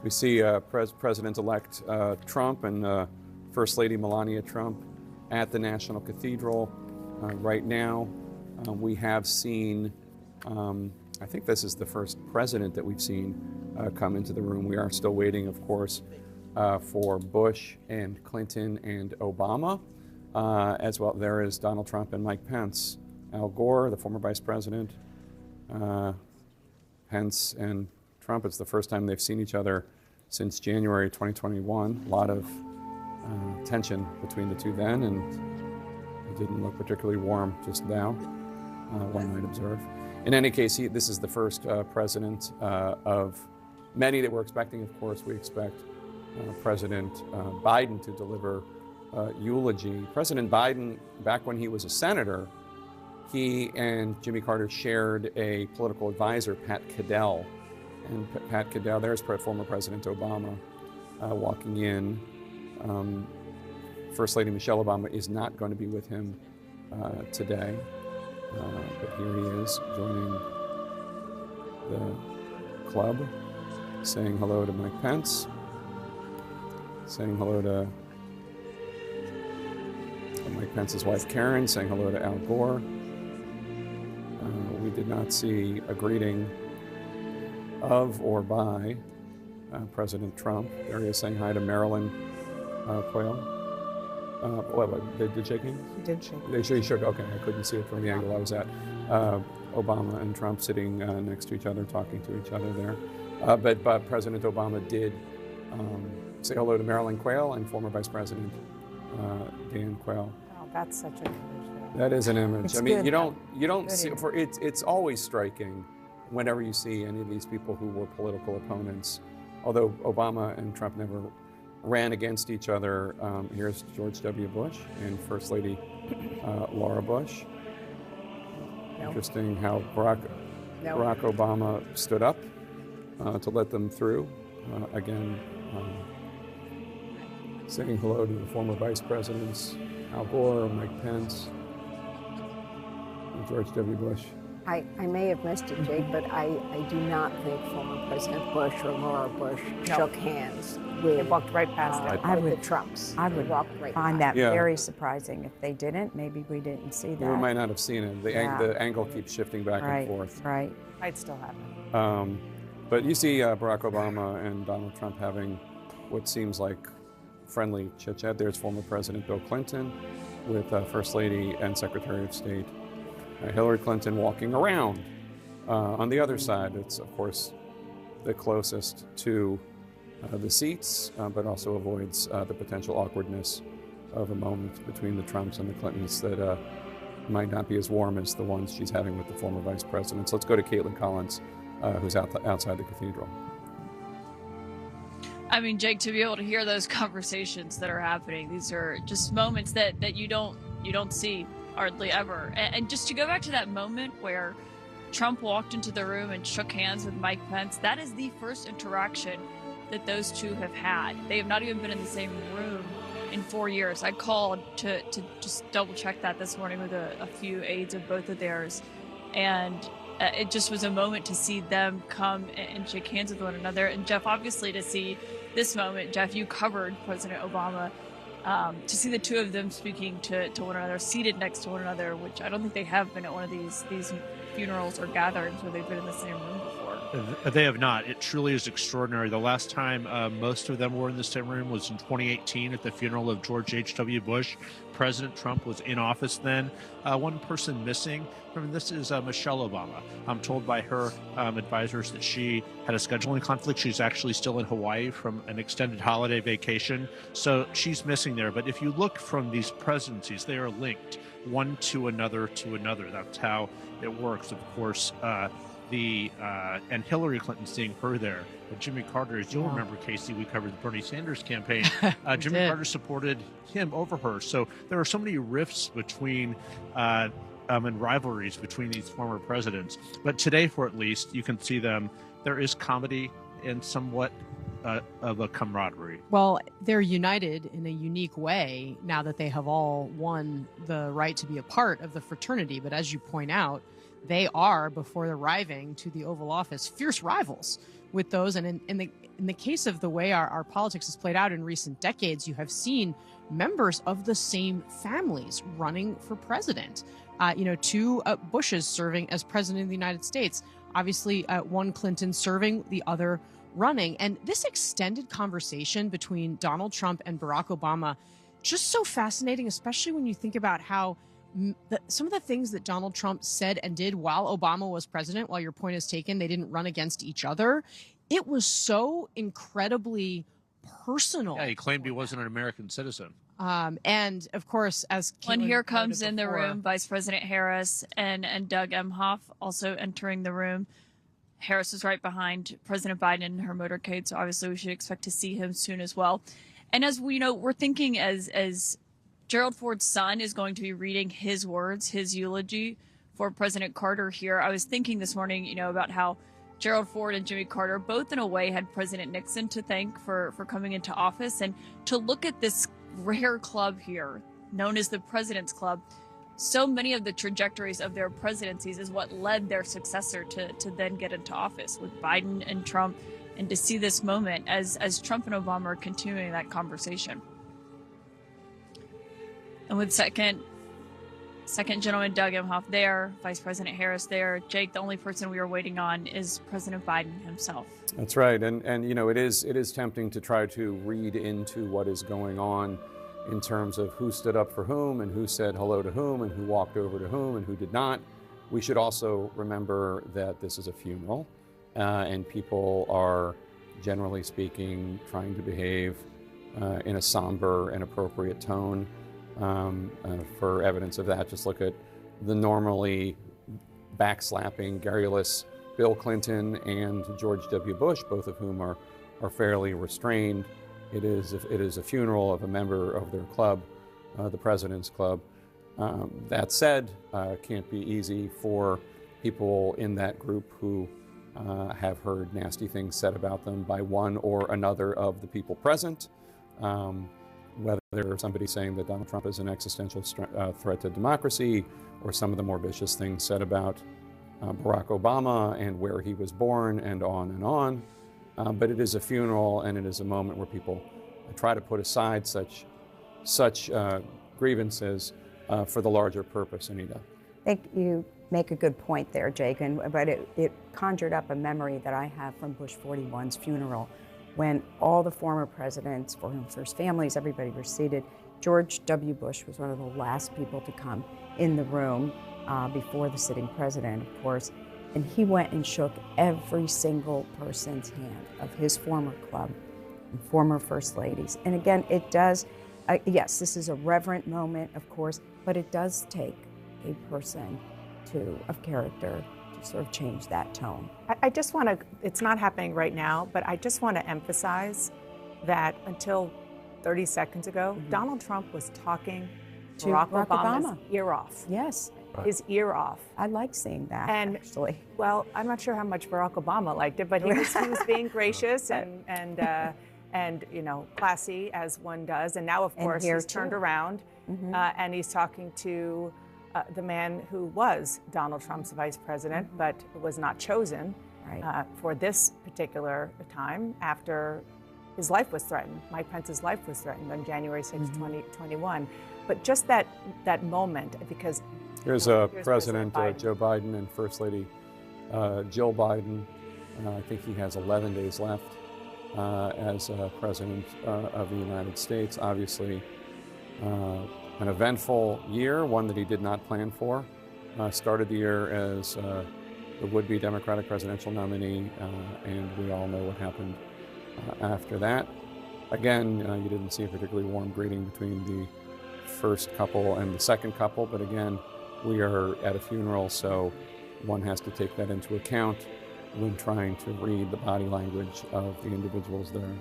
We see President-elect Trump and First Lady Melania Trump at the National Cathedral right now. We have seen, I think this is the first president that we've seen come into the room. We are still waiting, of course, for Bush and Clinton and Obama, as well. There is Donald Trump and Mike Pence. Al Gore, the former vice president, Pence and Trump. It's the first time they've seen each other since January 2021. A lot of tension between the two then, and it didn't look particularly warm just now, one might observe. In any case, this is the first president of many that we're expecting. Of course, we expect President Biden to deliver eulogy. President Biden, back when he was a senator, he and Jimmy Carter shared a political advisor, Pat Caddell. And Pat Caddell, there's former President Obama walking in. First Lady Michelle Obama is not going to be with him today, but here he is joining the club, saying hello to Mike Pence, saying hello to Mike Pence's wife Karen, saying hello to Al Gore. We did not see a greeting of or by President Trump. There he is saying hi to Marilyn Quayle. Did shake hands? He did shake. He shook. Okay, I couldn't see it from the angle I was at. Obama and Trump sitting next to each other, talking to each other there. But President Obama did say hello to Marilyn Quayle and former Vice President Dan Quayle. Oh, that's such an image. That is an image. It's I mean, good, you don't good see image. it's always striking whenever you see any of these people who were political opponents. Although Obama and Trump never ran against each other. Here's George W. Bush and First Lady Laura Bush. Interesting how Barack Obama stood up to let them through. Again, saying hello to the former vice presidents, Al Gore, Mike Pence, and George W. Bush. I may have missed it, Jake, but I do not think former President Bush or Laura Bush shook hands with. They walked right past it. The Trumps. I would find that very surprising if they didn't. Maybe we didn't see that. We might not have seen it. The angle keeps shifting back and forth. Right. Might still happen. But you see Barack Obama and Donald Trump having what seems like friendly chit-chat. There's former President Bill Clinton with First Lady and Secretary of State Hillary Clinton walking around. On the other side, it's, of course, the closest to the seats, but also avoids the potential awkwardness of a moment between the Trumps and the Clintons that might not be as warm as the ones she's having with the former vice president. So let's go to Caitlin Collins, who's outside the cathedral. I mean, Jake, to be able to hear those conversations that are happening, these are just moments that you don't see hardly ever. And just to go back to that moment where Trump walked into the room and shook hands with Mike Pence, that is the first interaction that those two have had. They have not even been in the same room in 4 years. I called to just double check that this morning with a few aides of both of theirs. And it just was a moment to see them come and shake hands with one another. And Jeff, obviously to see this moment, Jeff, you covered President Obama, to see the two of them speaking to one another, seated next to one another, which I don't think they have been at one of these funerals or gatherings where they've been in the same room before. They have not. It truly is extraordinary. The last time most of them were in the same room was in 2018 at the funeral of George H.W. Bush. President Trump was in office then. One person missing from this is Michelle Obama. I'm told by her advisors that she had a scheduling conflict. She's actually still in Hawaii from an extended holiday vacation. So she's missing there. But if you look from these presidencies, they are linked one to another. That's how it works. Of course, and Hillary Clinton, seeing her there. But Jimmy Carter, as you'll remember, Casey, we covered the Bernie Sanders campaign. Jimmy Carter supported him over her. So there are so many rifts between and rivalries between these former presidents. But today, for at least, you can see them. There is comedy and somewhat of a camaraderie. Well, they're united in a unique way now that they have all won the right to be a part of the fraternity. But as you point out, they are, before arriving to the Oval Office, fierce rivals with those. And in in the case of the way our politics has played out in recent decades, you have seen members of the same families running for president. Two Bushes serving as president of the United States. Obviously, one Clinton serving, the other running. And this extended conversation between Donald Trump and Barack Obama, just so fascinating, especially when you think about how some of the things that Donald Trump said and did while Obama was president, while your point is taken, they didn't run against each other. It was so incredibly personal. Yeah, he claimed he wasn't an American citizen. And of course, as when here comes in the before, room, Vice President Harris and Doug Emhoff also entering the room. Harris is right behind President Biden in her motorcade, so obviously we should expect to see him soon as well. And as we know, we're thinking as Gerald Ford's son is going to be reading his words, his eulogy for President Carter here. I was thinking this morning, about how Gerald Ford and Jimmy Carter both in a way had President Nixon to thank for coming into office, and to look at this rare club here known as the President's Club. So many of the trajectories of their presidencies is what led their successor to then get into office with Biden and Trump, and to see this moment as Trump and Obama are continuing that conversation. And with second gentleman Doug Emhoff there, Vice President Harris there, Jake, the only person we are waiting on is President Biden himself. That's right, and it is tempting to try to read into what is going on in terms of who stood up for whom and who said hello to whom and who walked over to whom and who did not. We should also remember that this is a funeral, and people are, generally speaking, trying to behave in a somber and appropriate tone. For evidence of that, just look at the normally backslapping, garrulous Bill Clinton and George W. Bush, both of whom are fairly restrained. It is a funeral of a member of their club, the President's Club. That said, it can't be easy for people in that group who have heard nasty things said about them by one or another of the people present. Whether somebody saying that Donald Trump is an existential threat to democracy, or some of the more vicious things said about Barack Obama and where he was born, and on and on. But it is a funeral, and it is a moment where people try to put aside such grievances for the larger purpose, Anita. I think you make a good point there, Jake, but it conjured up a memory that I have from Bush 41's funeral, when all the former presidents, for whom first families, everybody were seated. George W. Bush was one of the last people to come in the room before the sitting president, of course, and he went and shook every single person's hand of his former club and former first ladies. And again, it does, yes, this is a reverent moment, of course, but it does take a person of character to sort of change that tone. I just want to, it's not happening right now, but I just want to emphasize that until 30 seconds ago, Donald Trump was talking to Barack Obama's ear off. Yes. His ear off. I like seeing that, actually. Well, I'm not sure how much Barack Obama liked it, but he was being gracious and classy, as one does. And now, of course, he's turned around and he's talking to the man who was Donald Trump's vice president, but was not chosen for this particular time after his life was threatened. Mike Pence's life was threatened on January 6, 2021. But just that moment, because here's President Joe Biden and First Lady Jill Biden. I think he has 11 days left as President of the United States. Obviously, an eventful year, one that he did not plan for. Started the year as the would-be Democratic presidential nominee, and we all know what happened after that. Again, you didn't see a particularly warm greeting between the first couple and the second couple, but again, we are at a funeral, so one has to take that into account when trying to read the body language of the individuals there.